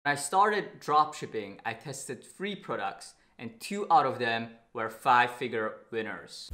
When I started dropshipping, I tested 3 products and 2 out of them were 5-figure winners.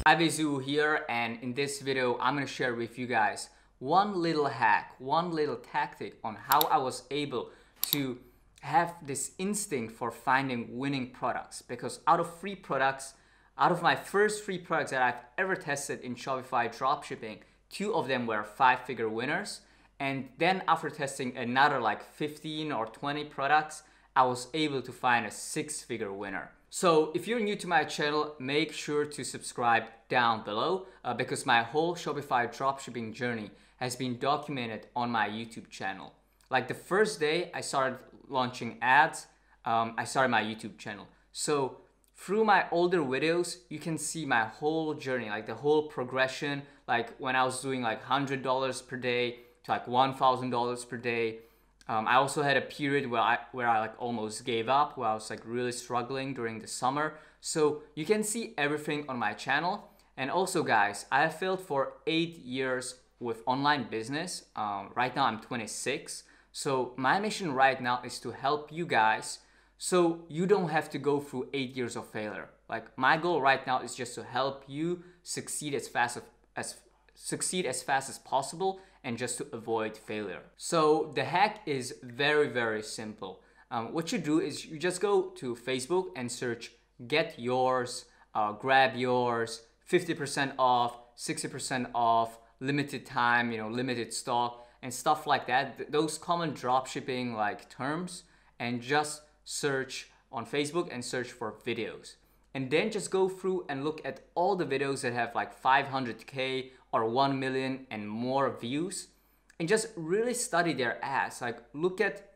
Hi Vizu here, and in this video I'm going to share with you guys one little hack, one little tactic on how I was able to have this instinct for finding winning products. Because out of my first 3 products that I've ever tested in Shopify dropshipping, 2 of them were 5-figure winners. And then after testing another like 15 or 20 products, I was able to find a 6-figure winner. So if you're new to my channel, make sure to subscribe down below because my whole Shopify dropshipping journey has been documented on my YouTube channel. Like the first day I started launching ads, I started my YouTube channel. So through my older videos, you can see my whole journey, like the whole progression, like when I was doing like $100 per day to like $1,000 per day. I also had a period where I like almost gave up, where I was like really struggling during the summer. So you can see everything on my channel. And also guys, I have failed for 8 years with online business. Right now I'm 26. So my mission right now is to help you guys so you don't have to go through 8 years of failure. Like my goal right now is just to help you succeed as fast as possible and just to avoid failure. So the hack is very, very simple. What you do is you just go to Facebook and search get yours, grab yours, 50% off, 60% off, limited time, limited stock and stuff like that. Those common dropshipping like terms, and just search on Facebook and search for videos. And then just go through and look at all the videos that have like 500K or 1 million and more views, and just really study their ads. Like look at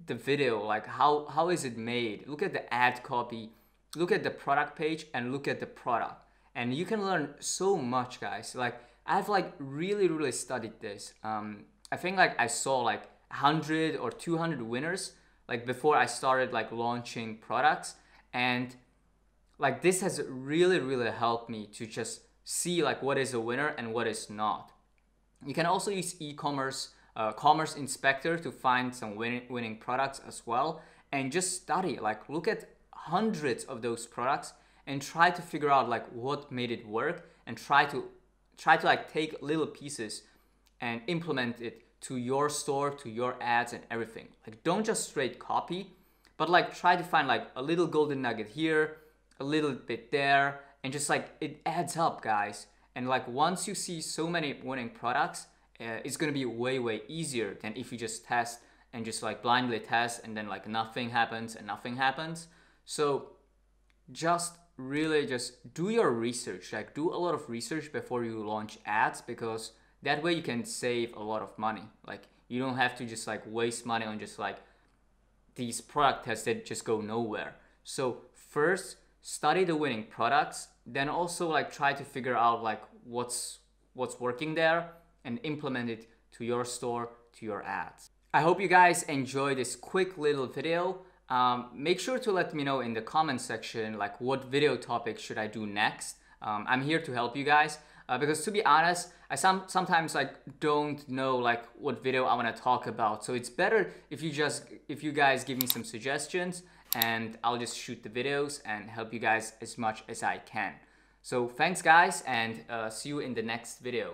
the video, like how is it made? Look at the ad copy, look at the product page, and look at the product. And you can learn so much, guys. Like I've like really studied this. I think like I saw like 100 or 200 winners like before I started like launching products, and like this has really helped me to just see like what is a winner and what is not. You can also use e-commerce commerce inspector to find some winning products as well, and just study, like look at hundreds of those products and try to figure out like what made it work, and try to like take little pieces and implement it to your store, to your ads and everything. Like don't just straight copy, but like try to find like a little golden nugget here, a little bit there, and just like it adds up, guys. And like once you see so many winning products, it's gonna be way easier than if you just test and just like blindly test and then like nothing happens. So just really just do your research, like do a lot of research before you launch ads, because that way you can save a lot of money. Like you don't have to just like waste money on just like these product tests that just go nowhere. So first study the winning products, then also like try to figure out like what's working there and implement it to your store, to your ads. I hope you guys enjoy this quick little video. Make sure to let me know in the comment section like what video topic should I do next. I'm here to help you guys because to be honest, I sometimes like don't know like what video I want to talk about. So it's better if you guys give me some suggestions, and I'll just shoot the videos and help you guys as much as I can. So thanks guys, and see you in the next video.